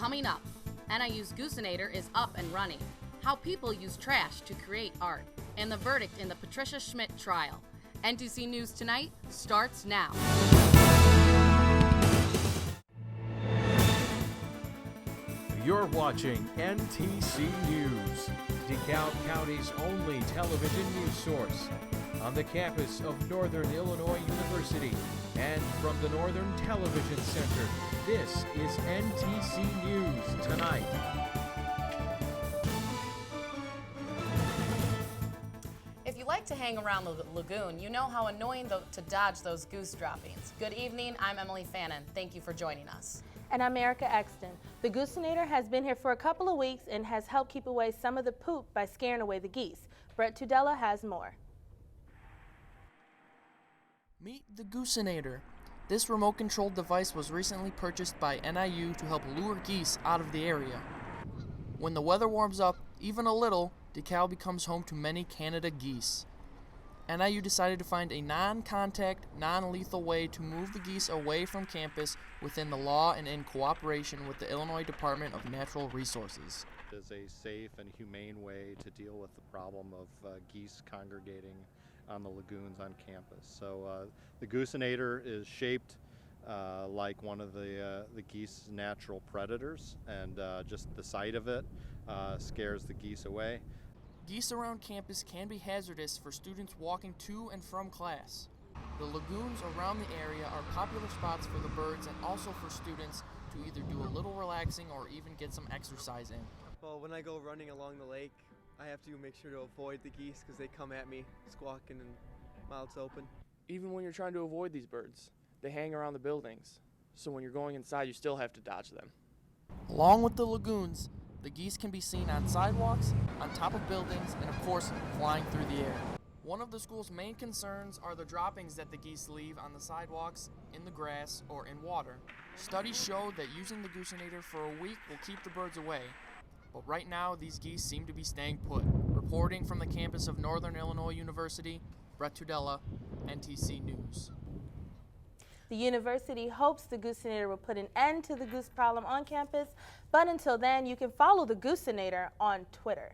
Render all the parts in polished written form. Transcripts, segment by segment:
Coming up, NIU's Goosinator is up and running, how people use trash to create art, and the verdict in the Patricia Schmidt trial. NTC News Tonight starts now. You're watching NTC News, DeKalb County's only television news source, on the campus of Northern Illinois University and from the Northern Television Center. This is NTC News Tonight. If you like to hang around the lagoon, you know how annoying to dodge those goose droppings. Good evening, I'm Emliee Fannon. Thank you for joining us. And I'm Ericka Exton. The goosinator has been here for a couple of weeks and has helped keep away some of the poop by scaring away the geese. Tudela has more. Meet the goosinator. This remote-controlled device was recently purchased by NIU to help lure geese out of the area. When the weather warms up even a little, DeKalb becomes home to many Canada geese. NIU decided to find a non-contact, non-lethal way to move the geese away from campus within the law and in cooperation with the Illinois Department of Natural Resources. It is a safe and humane way to deal with the problem of geese congregating on the lagoons on campus. So the goosinator is shaped like one of the geese's natural predators, and just the sight of it scares the geese away. Geese around campus can be hazardous for students walking to and from class. The lagoons around the area are popular spots for the birds and also for students to either do a little relaxing or even get some exercise in. Well, when I go running along the lake, I have to make sure to avoid the geese because they come at me squawking and mouths open. Even when you're trying to avoid these birds, they hang around the buildings. So when you're going inside, you still have to dodge them. Along with the lagoons, the geese can be seen on sidewalks, on top of buildings, and of course, flying through the air. One of the school's main concerns are the droppings that the geese leave on the sidewalks, in the grass, or in water. Studies show that using the goosinator for a week will keep the birds away. But right now, these geese seem to be staying put. Reporting from the campus of Northern Illinois University, Tudela, NTC News. The university hopes the goosinator will put an end to the goose problem on campus, but until then, you can follow the goosinator on Twitter.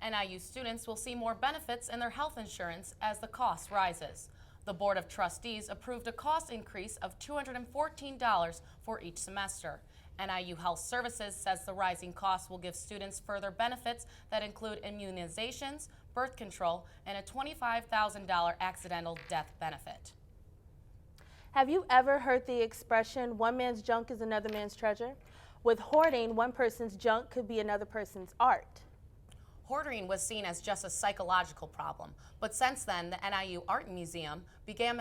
NIU students will see more benefits in their health insurance as the cost rises. The Board of Trustees approved a cost increase of $214 for each semester. NIU Health Services says the rising costs will give students further benefits that include immunizations, birth control, and a $25,000 accidental death benefit. Have you ever heard the expression, one man's junk is another man's treasure? With hoarding, one person's junk could be another person's art. Hoarding was seen as just a psychological problem, but since then, the NIU Art Museum began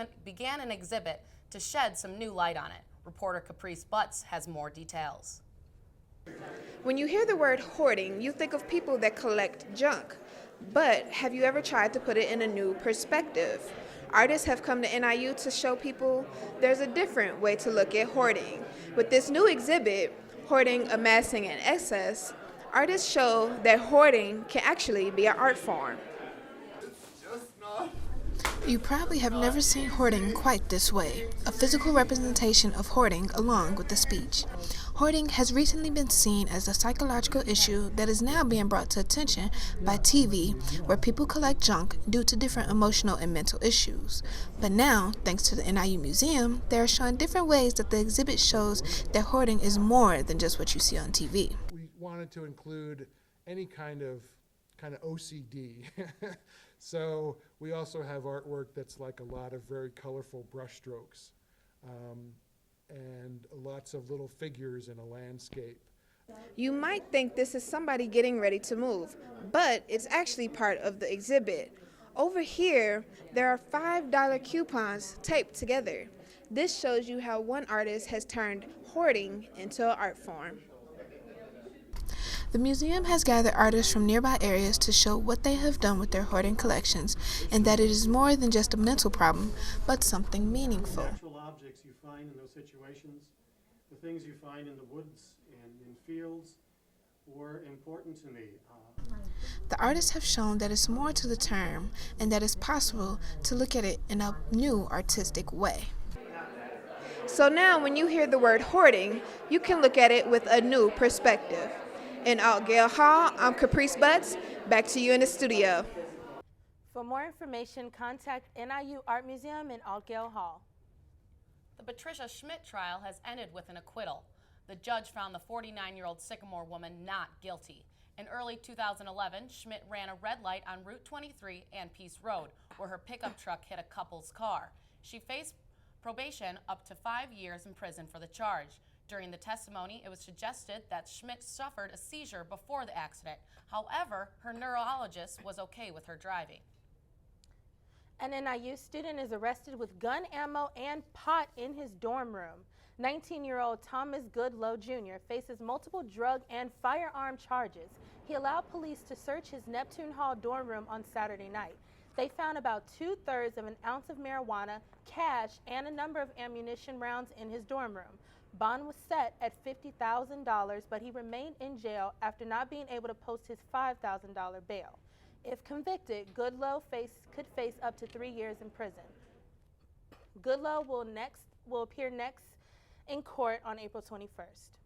an exhibit to shed some new light on it. Reporter Caprice Butts has more details. When you hear the word hoarding, you think of people that collect junk. But have you ever tried to put it in a new perspective? Artists have come to NIU to show people there's a different way to look at hoarding. With this new exhibit, Hoarding, Amassing, and Excess, artists show that hoarding can actually be an art form. You probably have never seen hoarding quite this way, a physical representation of hoarding along with the speech. Hoarding has recently been seen as a psychological issue that is now being brought to attention by TV, where people collect junk due to different emotional and mental issues. But now, thanks to the NIU Museum, they are showing different ways that the exhibit shows that hoarding is more than just what you see on TV. We wanted to include any kind of OCD. So we also have artwork that's like a lot of very colorful brush strokes. And lots of little figures in a landscape. You might think this is somebody getting ready to move, but it's actually part of the exhibit. Over here, there are $5 coupons taped together. This shows you how one artist has turned hoarding into an art form. The museum has gathered artists from nearby areas to show what they have done with their hoarding collections, and that it is more than just a mental problem, but something meaningful. Natural objects you find in those situations, the things you find in the woods and in fields, were important to me. The artists have shown that it's more to the term, and that it's possible to look at it in a new artistic way. So now when you hear the word hoarding, you can look at it with a new perspective. In Altgale Hall, I'm Caprice Butts. Back to you in the studio. For more information, contact NIU Art Museum in Altgale Hall. The Patricia Schmidt trial has ended with an acquittal. The judge found the 49-year-old Sycamore woman not guilty. In early 2011, Schmidt ran a red light on Route 23 and Peace Road, where her pickup truck hit a couple's car. She faced probation up to 5 years in prison for the charge. During the testimony, it was suggested that Schmidt suffered a seizure before the accident. However, her neurologist was okay with her driving. An NIU student is arrested with gun ammo and pot in his dorm room. 19-year-old Thomas Goodlow Jr. faces multiple drug and firearm charges. He allowed police to search his Neptune Hall dorm room on Saturday night. They found about 2/3 of an ounce of marijuana, cash, and a number of ammunition rounds in his dorm room. Bond was set at $50,000, but he remained in jail after not being able to post his $5,000 bail. If convicted, Goodlow could face up to 3 years in prison. Goodlow will appear next in court on April 21st.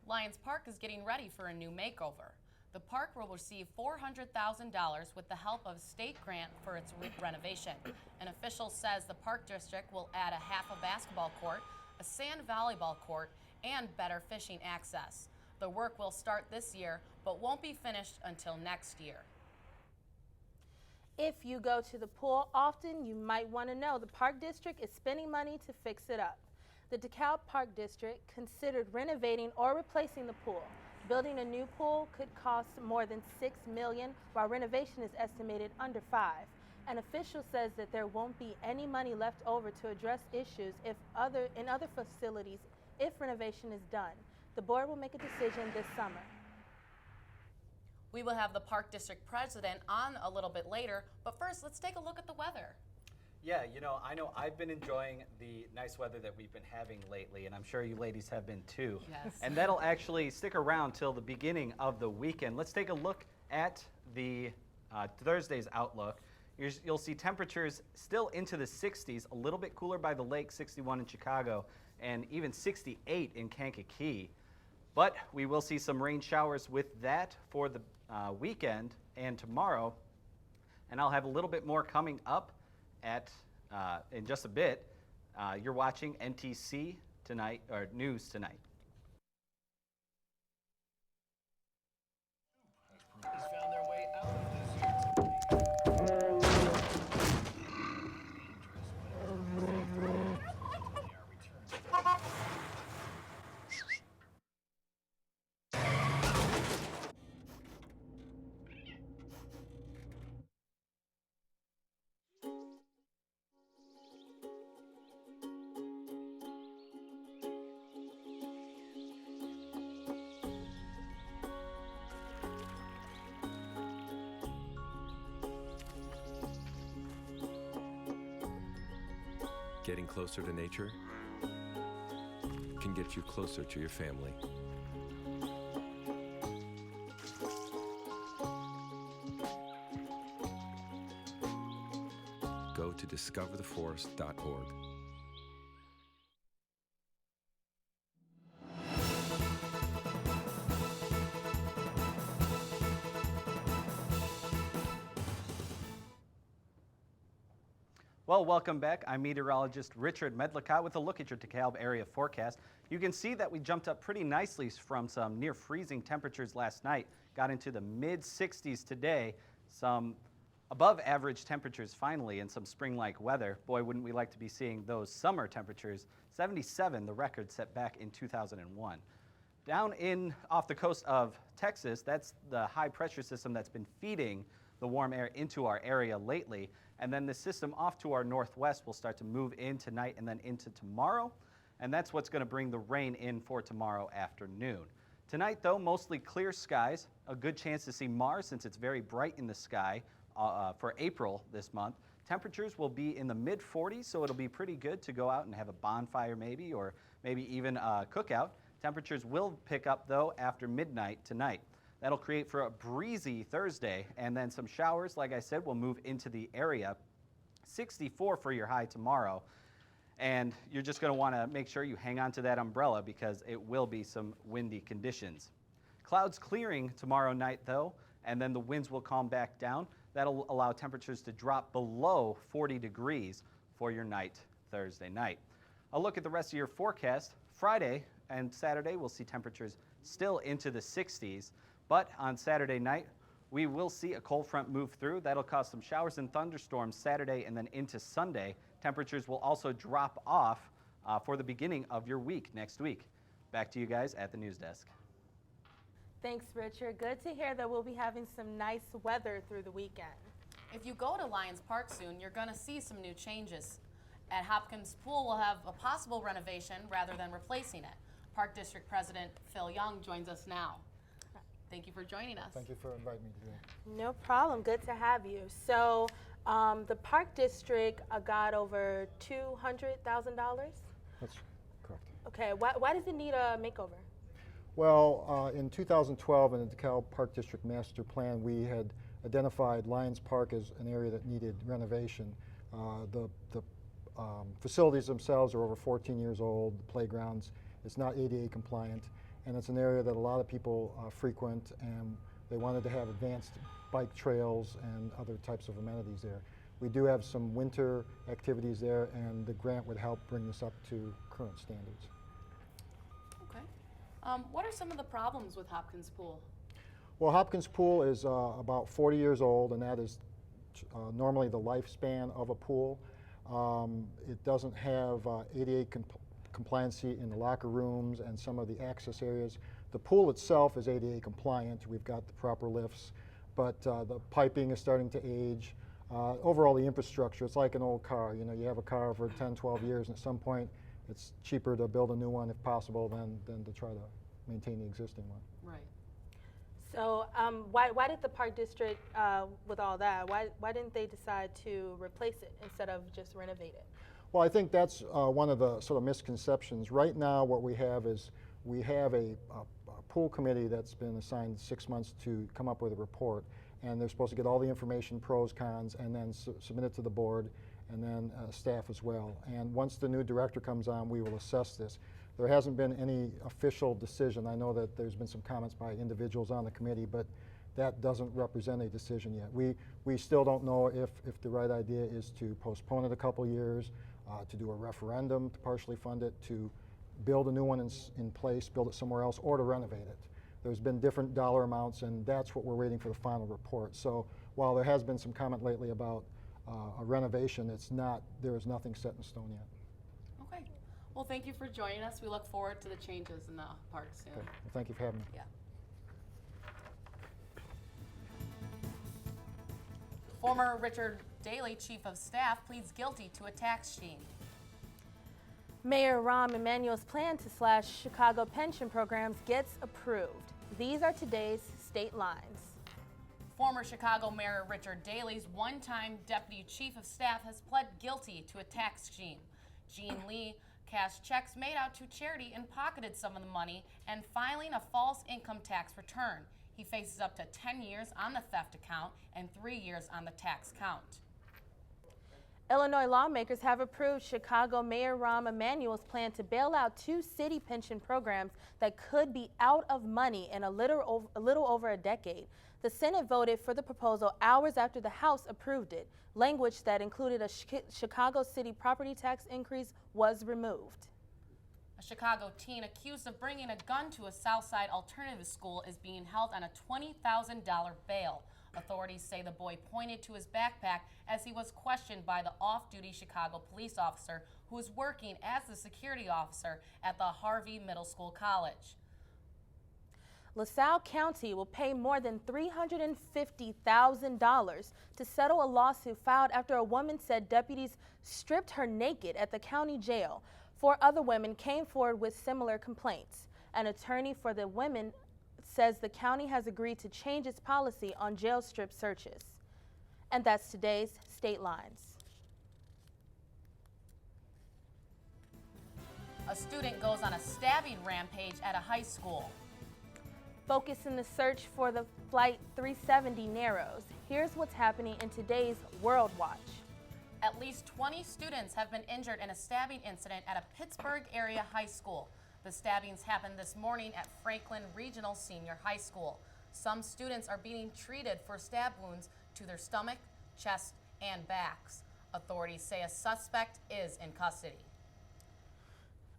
Lions Park is getting ready for a new makeover. The park will receive $400,000 with the help of a state grant for its renovation. An official says the park district will add a half a basketball court, a sand volleyball court, and better fishing access. The work will start this year, but won't be finished until next year. If you go to the pool often, you might want to know the Park District is spending money to fix it up. The DeKalb Park District considered renovating or replacing the pool. Building a new pool could cost more than $6 million, while renovation is estimated under $5 million. An official says that there won't be any money left over to address issues in other facilities if renovation is done. The board will make a decision this summer. We will have the Park District President on a little bit later, but first let's take a look at the weather. Yeah, I know I've been enjoying the nice weather that we've been having lately, and I'm sure you ladies have been too. Yes. And that'll actually stick around till the beginning of the weekend. Let's take a look at the Thursday's outlook. You'll see temperatures still into the 60s, a little bit cooler by the lake, 61 in Chicago, and even 68 in Kankakee. But we will see some rain showers with that for the weekend and tomorrow. And I'll have a little bit more coming up in just a bit. You're watching NTC Tonight, or News Tonight. Found their way out of this. Getting closer to nature can get you closer to your family. Go to discovertheforest.org. Well, welcome back. I'm meteorologist Richard Medliccott with a look at your DeKalb area forecast. You can see that we jumped up pretty nicely from some near freezing temperatures last night, got into the mid 60s today, some above average temperatures finally, and some spring-like weather. Boy, wouldn't we like to be seeing those summer temperatures. 77, the record set back in 2001. Down off the coast of Texas, that's the high pressure system that's been feeding the warm air into our area lately. And then the system off to our northwest will start to move in tonight and then into tomorrow. And that's what's going to bring the rain in for tomorrow afternoon. Tonight, though, mostly clear skies. A good chance to see Mars since it's very bright in the sky for April this month. Temperatures will be in the mid 40s, so it'll be pretty good to go out and have a bonfire maybe, or maybe even a cookout. Temperatures will pick up, though, after midnight tonight. That'll create for a breezy Thursday, and then some showers, like I said, will move into the area. 64 for your high tomorrow. And you're just going to want to make sure you hang on to that umbrella because it will be some windy conditions. Clouds clearing tomorrow night, though, and then the winds will calm back down. That'll allow temperatures to drop below 40 degrees for your night Thursday night. A look at the rest of your forecast. Friday and Saturday, we'll see temperatures still into the 60s, but on Saturday night, we will see a cold front move through. That'll cause some showers and thunderstorms Saturday and then into Sunday. Temperatures will also drop off for the beginning of your week next week. Back to you guys at the news desk. Thanks, Richard. Good to hear that we'll be having some nice weather through the weekend. If you go to Lions Park soon, you're going to see some new changes. At Hopkins Pool, we'll have a possible renovation rather than replacing it. Park District President Phil Young joins us now. Thank you for joining us. Thank you for inviting me today. No problem. Good to have you. So the Park District got over $200,000? That's correct. Okay. Why does it need a makeover? Well, in 2012 in the DeKalb Park District Master Plan, we had identified Lions Park as an area that needed renovation. The facilities themselves are over 14 years old. The playgrounds, it's not ADA compliant, and it's an area that a lot of people frequent, and they wanted to have advanced bike trails and other types of amenities there. We do have some winter activities there, and the grant would help bring this up to current standards. Okay. What are some of the problems with Hopkins Pool? Well, Hopkins Pool is about 40 years old, and that is normally the lifespan of a pool. It doesn't have ADA compliancy in the locker rooms and some of the access areas. The pool itself is ADA compliant. We've got the proper lifts, but the piping is starting to age. Overall, the infrastructure, it's like an old car. You know, you have a car for 10, 12 years, and at some point, it's cheaper to build a new one if possible than to try to maintain the existing one. Right. So why did the Park District, with all that, why didn't they decide to replace it instead of just renovate it? Well, I think that's one of the sort of misconceptions. Right now, what we have is we have a pool committee that's been assigned 6 months to come up with a report, and they're supposed to get all the information, pros, cons, and then submit it to the board, and then staff as well. And once the new director comes on, we will assess this. There hasn't been any official decision. I know that there's been some comments by individuals on the committee, but that doesn't represent a decision yet. We still don't know if the right idea is to postpone it a couple years, to do a referendum to partially fund it, to build a new one in place, build it somewhere else, or to renovate it. There's been different dollar amounts, and that's what we're waiting for the final report. So while there has been some comment lately about a renovation, there is nothing set in stone yet. Okay. Well, thank you for joining us. We look forward to the changes in the park soon. Okay. Well, thank you for having me. Yeah. Former Richard Daley Chief of Staff pleads guilty to a tax scheme. Mayor Rahm Emanuel's plan to slash Chicago pension programs gets approved. These are today's state lines. Former Chicago Mayor Richard Daley's one-time Deputy Chief of Staff has pled guilty to a tax scheme. Emliee cashed checks made out to charity and pocketed some of the money and filing a false income tax return. He faces up to 10 years on the theft account and 3 years on the tax count. Illinois lawmakers have approved Chicago Mayor Rahm Emanuel's plan to bail out 2 city pension programs that could be out of money in a little over a decade. The Senate voted for the proposal hours after the House approved it. Language that included a Chicago city property tax increase was removed. A Chicago teen accused of bringing a gun to a Southside alternative school is being held on a $20,000 bail. Authorities say the boy pointed to his backpack as he was questioned by the off-duty Chicago police officer who was working as the security officer at the Harvey Middle School College. LaSalle County will pay more than $350,000 to settle a lawsuit filed after a woman said deputies stripped her naked at the county jail. 4 other women came forward with similar complaints. An attorney for the women says the county has agreed to change its policy on jail strip searches. And that's today's State Lines. A student goes on a stabbing rampage at a high school. Focus in the search for the Flight 370 narrows. Here's what's happening in today's World Watch. At least 20 students have been injured in a stabbing incident at a Pittsburgh area high school. The stabbings happened this morning at Franklin Regional Senior High School. Some students are being treated for stab wounds to their stomach, chest, and backs. Authorities say a suspect is in custody.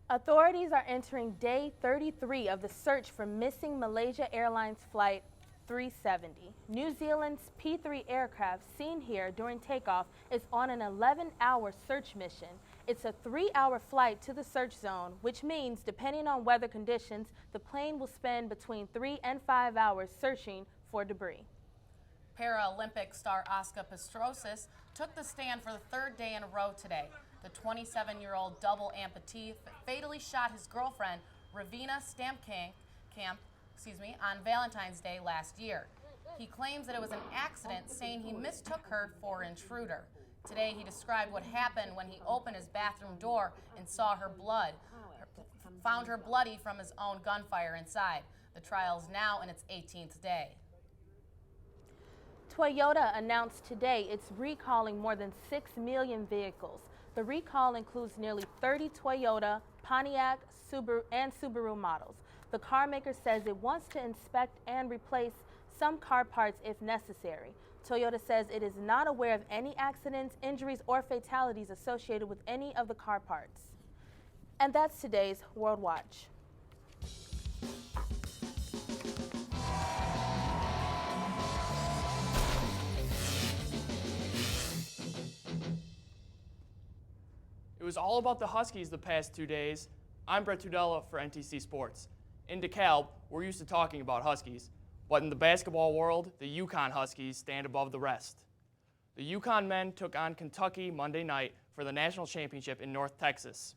Authorities are entering day 33 of the search for missing Malaysia Airlines flight 370. New Zealand's P-3 aircraft seen here during takeoff is on an 11-hour search mission. It's a 3-hour flight to the search zone, which means, depending on weather conditions, the plane will spend between 3 and 5 hours searching for debris. Paralympic star Oscar Pistorius took the stand for the third day in a row today. The 27-year-old double amputee fatally shot his girlfriend, Ravina Stamkamp, on Valentine's Day last year. He claims that it was an accident, saying he mistook her for an intruder. Today, he described what happened when he opened his bathroom door and saw her blood, found her bloody from his own gunfire inside. The trial is now in its 18th day. Toyota announced today it's recalling more than 6 million vehicles. The recall includes nearly 30 Toyota, Pontiac, Subaru models. The car maker says it wants to inspect and replace some car parts if necessary. Toyota says it is not aware of any accidents, injuries, or fatalities associated with any of the car parts. And that's today's World Watch. It was all about the Huskies the past 2 days. I'm Brett Tudela for NTC Sports. In DeKalb, we're used to talking about Huskies, but in the basketball world, the Yukon Huskies stand above the rest. The Yukon men took on Kentucky Monday night for the national championship in North Texas.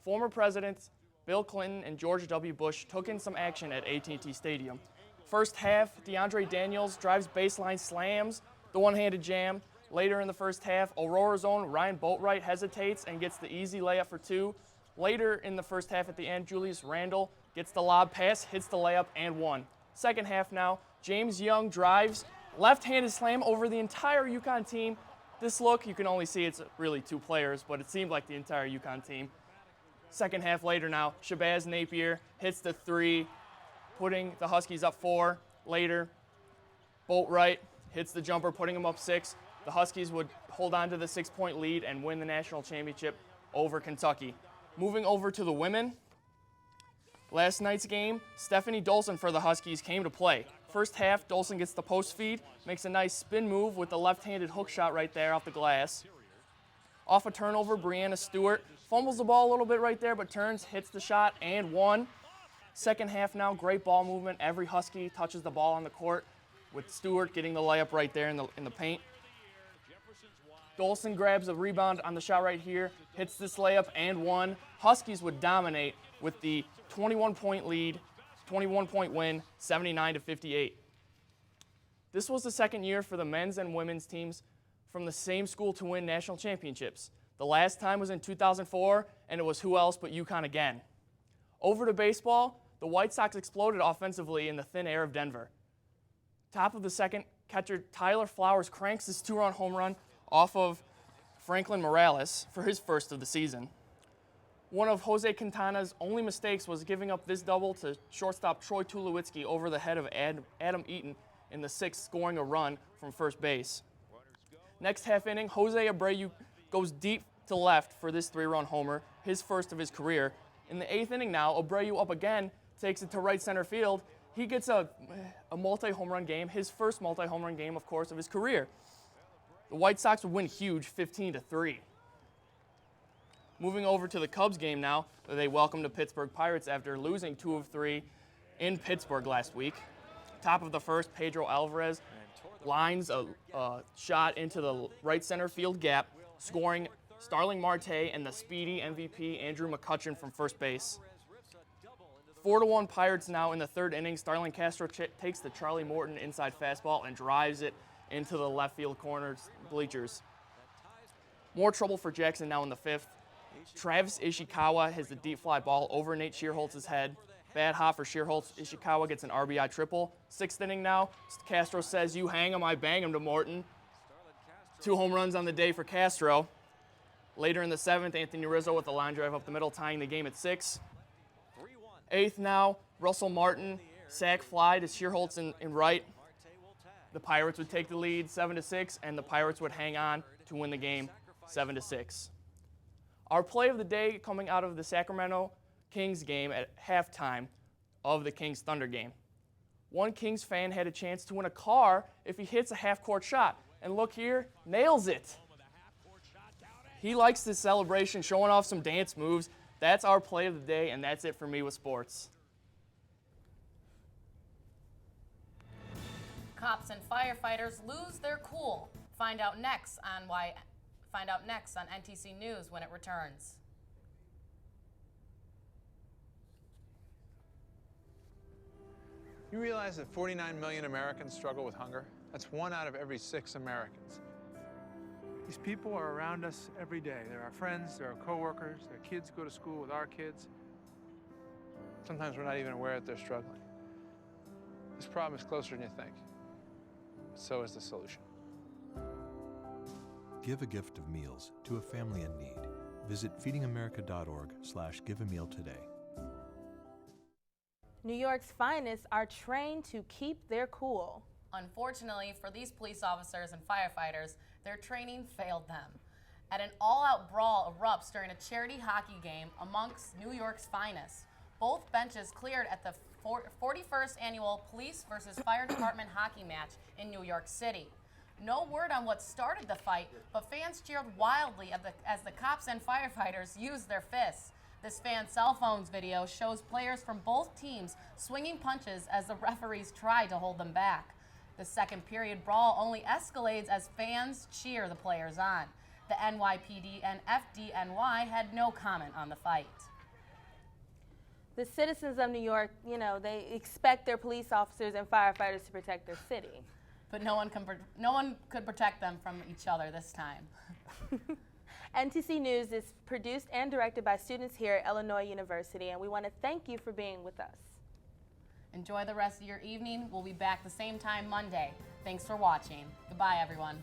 Former presidents Bill Clinton and George W. Bush took in some action at AT&T Stadium. First half, DeAndre Daniels drives baseline, slams the one-handed jam. Later in the first half, Aurora's own Ryan Boatwright hesitates and gets the easy layup for two. Later in the first half at the end, Julius Randle gets the lob pass, hits the layup, and one. Second half now, James Young drives, left-handed slam over the entire Yukon team. This look, you can only see it's really two players, but it seemed like the entire Yukon team. Second half later now, Shabazz Napier hits the three, putting the Huskies up 4. Later, Boatwright hits the jumper, putting them up 6. The Huskies would hold on to the 6-point lead and win the national championship over Kentucky. Moving over to the women, last night's game, Stephanie Dolson for the Huskies came to play. First half, Dolson gets the post feed, makes a nice spin move with the left-handed hook shot right there off the glass. Off a turnover, Brianna Stewart fumbles the ball a little bit right there, but turns, hits the shot, and one. Second half now, great ball movement. Every Husky touches the ball on the court, with Stewart getting the layup right there in the paint. Dolson grabs a rebound on the shot right here, hits this layup, and one. Huskies would dominate with the 21-point lead, 21-point win, 79-58. This was the second year for the men's and women's teams from the same school to win national championships. The last time was in 2004, and it was who else but UConn again. Over to baseball, the White Sox exploded offensively in the thin air of Denver. Top of the second, catcher Tyler Flowers cranks his 2-run home run off of Franklin Morales for his first of the season. One of Jose Quintana's only mistakes was giving up this double to shortstop Troy Tulowitzki over the head of Adam Eaton in the 6th, scoring a run from first base. Next half inning, Jose Abreu goes deep to left for this 3-run homer, his first of his career. In the 8th inning now, Abreu up again, takes it to right center field. He gets a multi-home run game, his first multi-home run game, of course, of his career. The White Sox would win huge, 15-3. Moving over to the Cubs game now, they welcome the Pittsburgh Pirates after losing 2 of 3 in Pittsburgh last week. Top of the first, Pedro Alvarez lines a shot into the right center field gap, scoring Starling Marte and the speedy MVP Andrew McCutchen from first base. 4-1 Pirates now in the 3rd inning. Starling Castro takes the Charlie Morton inside fastball and drives it into the left field corner bleachers. More trouble for Jackson now in the 5th. Travis Ishikawa has the deep fly ball over Nate Shearholtz's head. Bad hop for Shearholtz. Ishikawa gets an RBI triple. 6th inning now. Castro says, "You hang him, I bang him" to Morton. 2 home runs on the day for Castro. Later in the 7th, Anthony Rizzo with a line drive up the middle, tying the game at 6. 8th now, Russell Martin, sac fly to Shearholtz in right. The Pirates would take the lead 7-6, and the Pirates would hang on to win the game 7-6. Our play of the day coming out of the Sacramento Kings game at halftime of the Kings Thunder game. One Kings fan had a chance to win a car if he hits a half-court shot. And look here, nails it. He likes this celebration, showing off some dance moves. That's our play of the day, and that's it for me with sports. Cops and firefighters lose their cool. Find out next on NTC News when it returns. You realize that 49 million Americans struggle with hunger? That's 1 out of every 6 Americans. These people are around us every day. They're our friends, they're our coworkers, their kids go to school with our kids. Sometimes we're not even aware that they're struggling. This problem is closer than you think. So is the solution. Give a gift of meals to a family in need. Visit feedingamerica.org/giveameal today. New York's finest are trained to keep their cool. Unfortunately for these police officers and firefighters, their training failed them. An all-out brawl erupts during a charity hockey game amongst New York's finest. Both benches cleared at the 41st annual Police versus Fire Department hockey match in New York City. No word on what started the fight, but fans cheered wildly as the cops and firefighters used their fists. This fan's cell phone's video shows players from both teams swinging punches as the referees try to hold them back. The second period brawl only escalates as fans cheer the players on. The NYPD and FDNY had no comment on the fight. The citizens of New York, they expect their police officers and firefighters to protect their city. But no one could protect them from each other this time. NTC News is produced and directed by students here at Illinois University, and we want to thank you for being with us. Enjoy the rest of your evening. We'll be back the same time Monday. Thanks for watching. Goodbye, everyone.